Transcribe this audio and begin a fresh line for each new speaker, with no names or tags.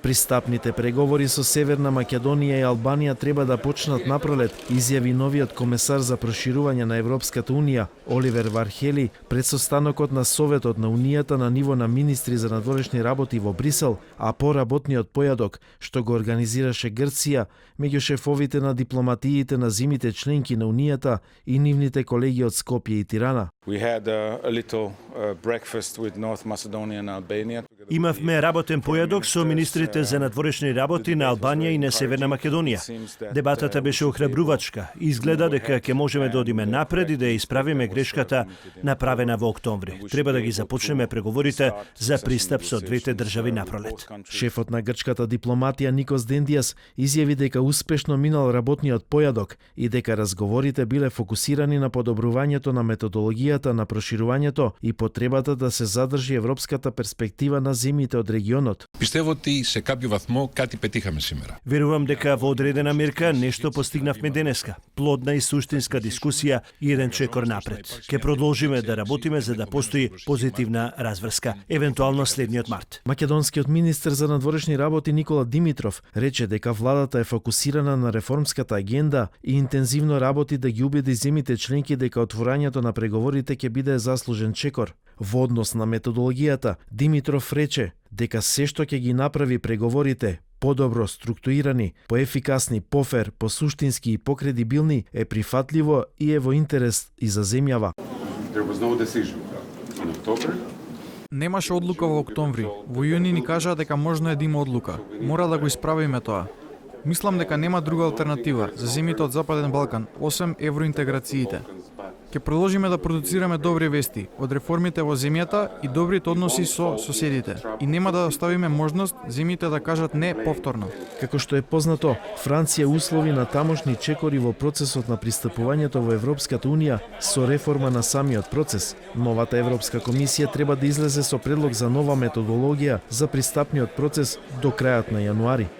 Пристапните преговори со Северна Македонија и Албанија треба да почнат напролет, изјави новиот комесар за проширување на Европската унија Оливер Вархели пред состанокот на Советот на Унијата на ниво на министри за надворешни работи во Брисел, а по работниот појадок што го организираше Грција меѓу шефовите на дипломатиите на земјите членки на Унијата и нивните колеги од Скопје и Тирана.
Имавме работен појадок со министрите за надворешни работи на Албанија и на Северна Македонија. Дебатата беше охрабрувачка. Изгледа дека ќе можеме да одиме напред и да исправиме грешката направена во октомври. Треба да ги започнеме преговорите за пристап со двете држави напролет.
Шефот на грчката дипломатија Никос Дендијас изјави дека успешно минал работниот појадок и дека разговорите биле фокусирани на подобрувањето на методологијата на проширувањето и потребата да се задржи европската перспектива на земјите од регионот.
Πιστεύω ότι σε κάποιο βαθμό κάτι πετύχαμε σήμερα.
Верувам дека во одредена мерка нешто постигнавме денеска. Плодна и суштинска дискусија и еден чекор напред. Ќе продолжиме да работиме за да постои позитивна разврска, евентуално следниот март.
Македонскиот министер за надворешни работи Никола Димитров рече дека владата е фокусирана на реформската агенда и интензивно работи да ги убеди земјите членки дека отворањето на преговорите ќе биде заслужен чекор. Во однос на методологијата, Димитров рече дека се што ќе ги направи преговорите подобро структурирани, поефикасни, пофер, посуштински и покредибилни е прифатливо и е во интерес и за земјава.
Немаше одлука во октомври. Во јуни ни кажаа дека можно е да има одлука. Мора да го исправиме тоа. Мислам дека нема друга алтернатива за земјите од Западен Балкан, освен евроинтеграциите. Ќе продолжиме да продуцираме добри вести од реформите во земјата и добрите односи со соседите. И нема да оставиме можност земјите да кажат не повторно.
Како што е познато, Франција услови на тамошни чекори во процесот на пристапувањето во Европската унија со реформа на самиот процес. Новата Европска комисија треба да излезе со предлог за нова методологија за пристапниот процес до крајот на јануари.